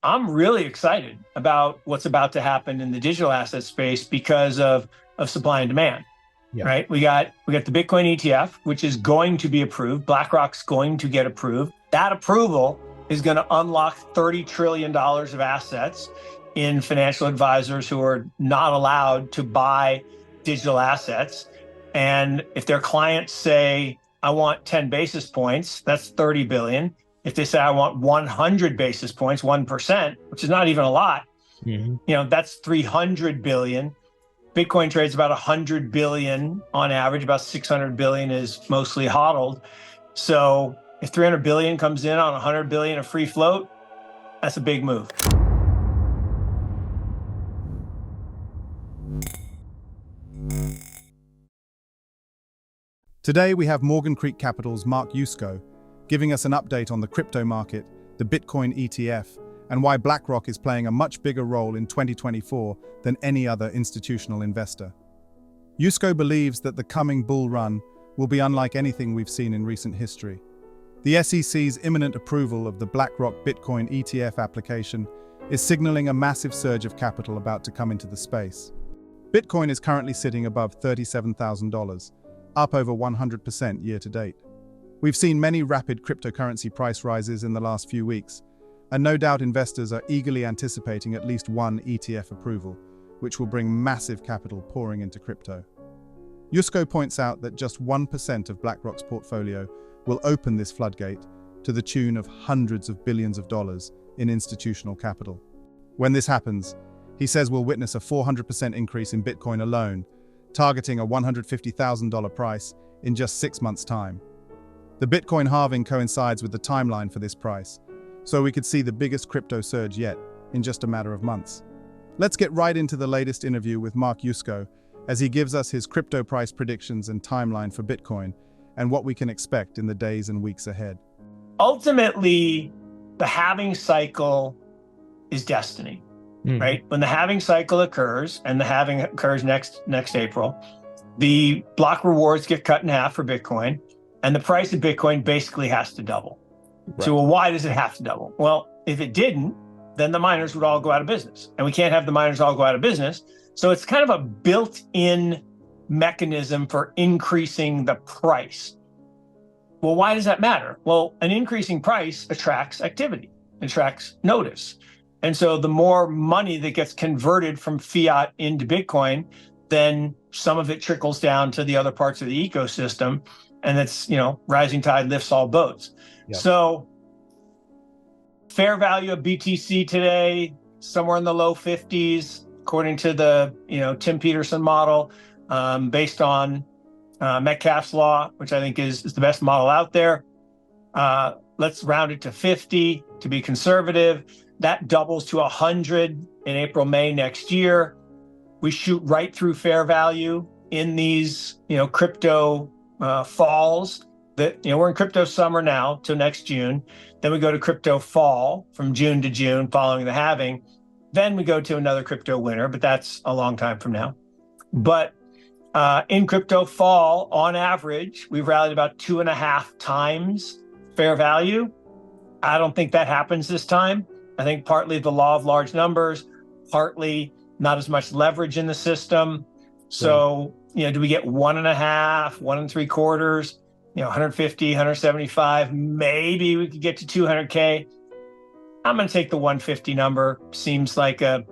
I'm really excited about what's about to happen in the digital asset space because of supply and demand. Yeah. Right? We got the Bitcoin ETF, which is going to be approved. BlackRock's going to get approved. That approval is going to unlock $30 trillion of assets in financial advisors who are not allowed to buy digital assets. And if their clients say, I want 10 basis points, that's 30 billion. If they say, I want 100 basis points, 1%, which is not even a lot, that's 300 billion. Bitcoin trades about 100 billion on average. About 600 billion is mostly hodled. So if 300 billion comes in on 100 billion of free float, that's a big move. Today, we have Morgan Creek Capital's Mark Yusko giving us an update on the crypto market, the Bitcoin ETF, and why BlackRock is playing a much bigger role in 2024 than any other institutional investor. Yusko believes that the coming bull run will be unlike anything we've seen in recent history. The SEC's imminent approval of the BlackRock Bitcoin ETF application is signaling a massive surge of capital about to come into the space. Bitcoin is currently sitting above $37,000, up over 100% year to date. We've seen many rapid cryptocurrency price rises in the last few weeks, and no doubt investors are eagerly anticipating at least one ETF approval, which will bring massive capital pouring into crypto. Yusko points out that just 1% of BlackRock's portfolio will open this floodgate to the tune of hundreds of billions of dollars in institutional capital. When this happens, he says we'll witness a 400% increase in Bitcoin alone, targeting a $150,000 price in just 6 months' time. The Bitcoin halving coincides with the timeline for this price, so we could see the biggest crypto surge yet in just a matter of months. Let's get right into the latest interview with Mark Yusko as he gives us his crypto price predictions and timeline for Bitcoin and what we can expect in the days and weeks ahead. Ultimately, the halving cycle is destiny, right? When the halving cycle occurs, and the halving occurs next April, the block rewards get cut in half for Bitcoin, and the price of Bitcoin basically has to double. Right. So, well, why does it have to double? Well, if it didn't, then the miners would all go out of business, and we can't have the miners all go out of business. So it's kind of a built-in mechanism for increasing the price. Well, why does that matter? Well, an increasing price attracts activity, attracts notice. And so the more money that gets converted from fiat into Bitcoin, then some of it trickles down to the other parts of the ecosystem. And it's, rising tide lifts all boats. Yep. So fair value of BTC today, somewhere in the low 50s, according to the, Tim Peterson model, based on Metcalfe's law, which I think is the best model out there. Let's round it to 50 to be conservative. That doubles to 100 in April, May next year. We shoot right through fair value in these, crypto falls. That we're in crypto summer now till next June. Then we go to crypto fall from June to June following the halving. Then we go to another crypto winter, but that's a long time from now. But in crypto fall, on average, we've rallied about 2.5 times fair value. I don't think that happens this time. I think partly the law of large numbers, partly not as much leverage in the system. So, do we get 1.5, 1.75, 150, 175, maybe we could get to 200K. I'm going to take the 150 number. Seems like a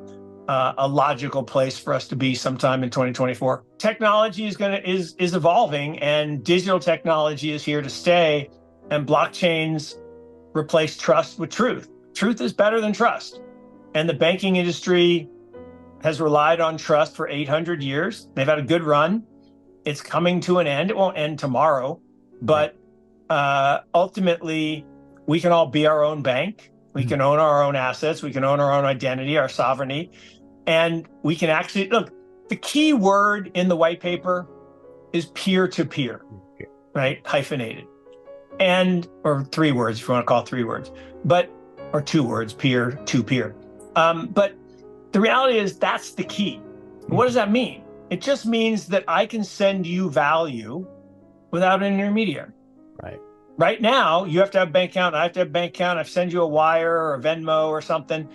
logical place for us to be sometime in 2024. Technology is evolving, and digital technology is here to stay, and blockchains replace trust with truth. Truth is better than trust. And the banking industry has relied on trust for 800 years. They've had a good run. It's coming to an end. It won't end tomorrow, but ultimately, we can all be our own bank. We can own our own assets. We can own our own identity, our sovereignty. And we can actually, look, the key word in the white paper is peer-to-peer, right? Hyphenated. Or 3 words, if you want to call it 3 words, or 2 words, peer-to-peer. But the reality is that's the key. What does that mean? It just means that I can send you value without an intermediary. Right. Right now, you have to have a bank account. I have to have a bank account. I send you a wire or a Venmo or something.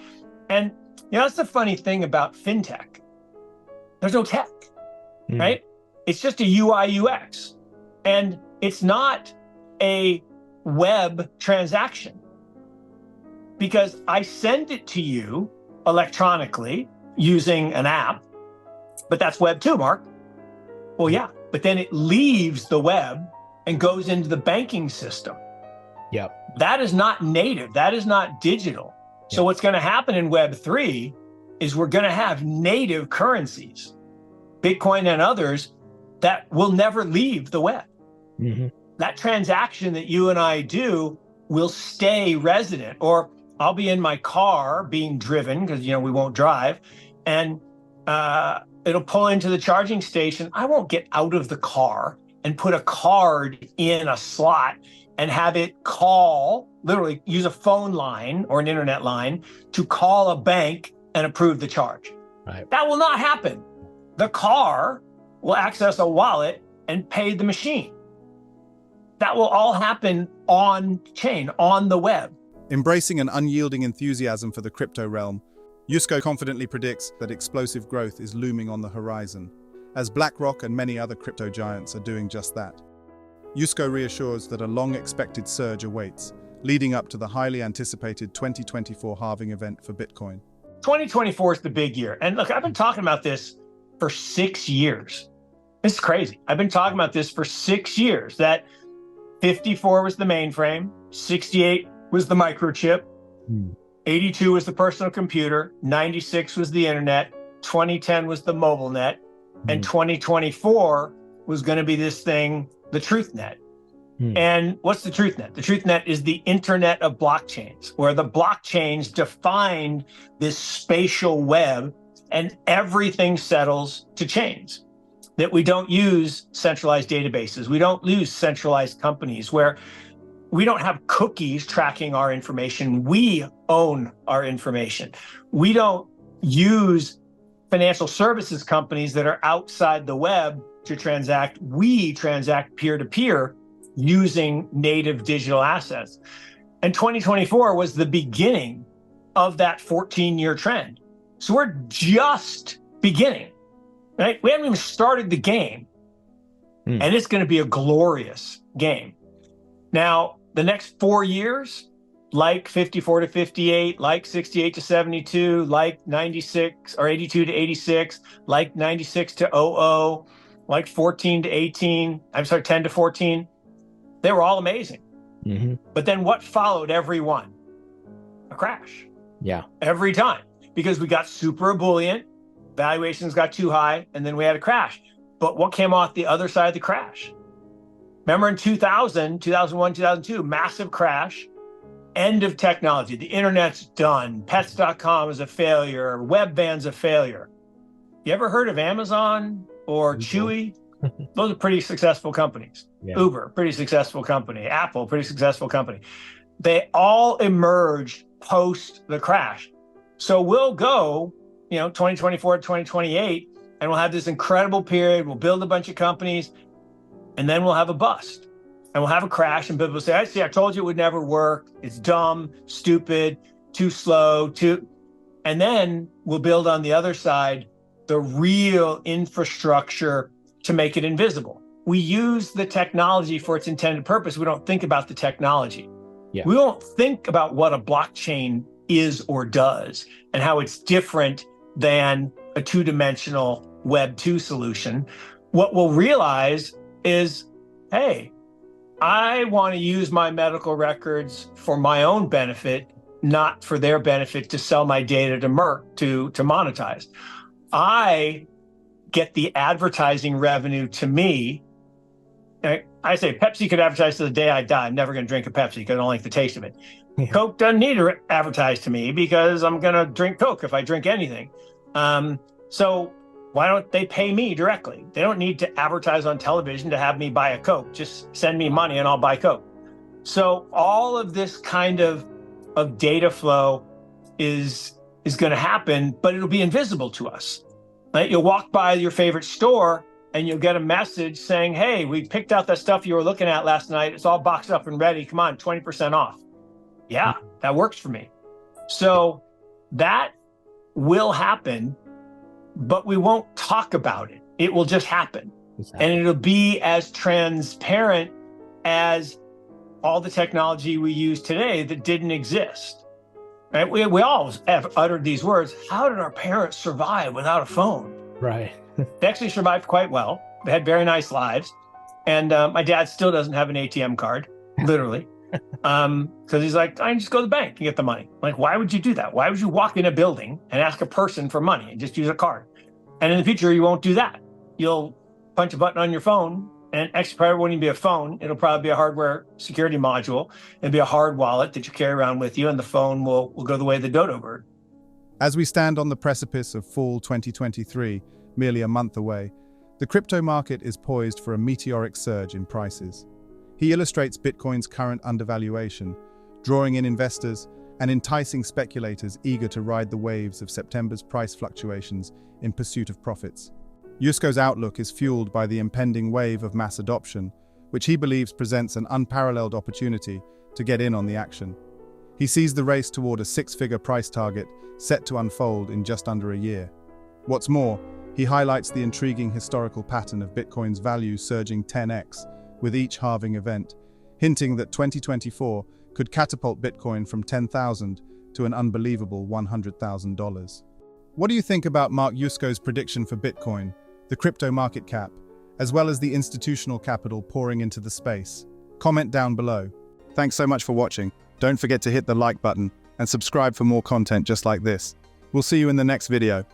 And that's the funny thing about fintech. There's no tech, right? It's just a UI UX. And it's not a web transaction because I send it to you electronically using an app, but that's web too, Mark. Well, yeah, but then it leaves the web and goes into the banking system. Yep. That is not native. That is not digital. Yep. So what's going to happen in Web3 is we're going to have native currencies, Bitcoin and others, that will never leave the web. That transaction that you and I do will stay resident, or I'll be in my car being driven because, we won't drive, and it'll pull into the charging station. I won't get out of the car and put a card in a slot and have it call, literally use a phone line or an internet line to call a bank and approve the charge. Right. That will not happen. The car will access a wallet and pay the machine. That will all happen on chain, on the web. Embracing an unyielding enthusiasm for the crypto realm, Yusko confidently predicts that explosive growth is looming on the horizon, as BlackRock and many other crypto giants are doing just that. Yusko reassures that a long-expected surge awaits, leading up to the highly anticipated 2024 halving event for Bitcoin. 2024 is the big year. And look, I've been talking about this for 6 years. It's crazy. I've been talking about this for 6 years, that 54 was the mainframe, 68 was the microchip, 82 was the personal computer, 96 was the internet, 2010 was the mobile net, and 2024 was going to be this thing, the truth net. And what's the truth net? The truth net is the internet of blockchains, where the blockchains defined this spatial web and everything settles to chains. That we don't use centralized databases. We don't use centralized companies where we don't have cookies tracking our information. We own our information. We don't use financial services companies that are outside the web to transact. We transact peer-to-peer using native digital assets. And 2024 was the beginning of that 14-year trend. So we're just beginning, right? We haven't even started the game, and it's going to be a glorious game. Now, the next 4 years, like 54 to 58, like 68 to 72, like 96 or 82 to 86, like 96 to 00, like 14 to 18, 10 to 14, they were all amazing. But then what followed every one? A crash. Yeah. Every time, because we got super ebullient, valuations got too high, and then we had a crash. But what came off the other side of the crash? Remember in 2000, 2001, 2002, massive crash, end of technology. The internet's done. Pets.com is a failure. Webvan's a failure. You ever heard of Amazon or Chewy? Those are pretty successful companies. Yeah. Uber, pretty successful company. Apple, pretty successful company. They all emerged post the crash. So we'll go, 2024 to 2028, and we'll have this incredible period. We'll build a bunch of companies, and then we'll have a bust. And we'll have a crash, and people will say, I told you it would never work. It's dumb, stupid, too slow, and then we'll build on the other side the real infrastructure to make it invisible. We use the technology for its intended purpose. We don't think about the technology. Yeah. We don't think about what a blockchain is or does and how it's different than a two-dimensional Web 2 solution. What we'll realize is, hey, I want to use my medical records for my own benefit, not for their benefit to sell my data to Merck to monetize. I get the advertising revenue to me. I say Pepsi could advertise to the day I die. I'm never going to drink a Pepsi because I don't like the taste of it. Yeah. Coke doesn't need to advertise to me because I'm going to drink Coke if I drink anything. So why don't they pay me directly? They don't need to advertise on television to have me buy a Coke. Just send me money and I'll buy Coke. So all of this kind of data flow is going to happen, but it'll be invisible to us. Right? You'll walk by your favorite store and you'll get a message saying, hey, we picked out that stuff you were looking at last night. It's all boxed up and ready. Come on, 20% off. Yeah, that works for me. So that will happen, but we won't talk about it. It will just happen. And it'll be as transparent as all the technology we use today that didn't exist. Right? We all have uttered these words. How did our parents survive without a phone? Right. They actually survived quite well. They had very nice lives. And my dad still doesn't have an ATM card, literally. Because he's like, I can just go to the bank and get the money. Like, why would you do that? Why would you walk in a building and ask a person for money and just use a card? And in the future, you won't do that. You'll punch a button on your phone, and actually probably won't even be a phone. It'll probably be a hardware security module. It'll be a hard wallet that you carry around with you, and the phone will go the way of the dodo bird. As we stand on the precipice of fall 2023, merely a month away, the crypto market is poised for a meteoric surge in prices. He illustrates Bitcoin's current undervaluation, drawing in investors and enticing speculators eager to ride the waves of September's price fluctuations in pursuit of profits. Yusko's outlook is fueled by the impending wave of mass adoption, which he believes presents an unparalleled opportunity to get in on the action. He sees the race toward a six-figure price target set to unfold in just under a year. What's more, he highlights the intriguing historical pattern of Bitcoin's value surging 10x with each halving event, hinting that 2024 could catapult Bitcoin from $10,000 to an unbelievable $100,000. What do you think about Mark Yusko's prediction for Bitcoin, the crypto market cap, as well as the institutional capital pouring into the space? Comment down below. Thanks so much for watching. Don't forget to hit the like button and subscribe for more content just like this. We'll see you in the next video.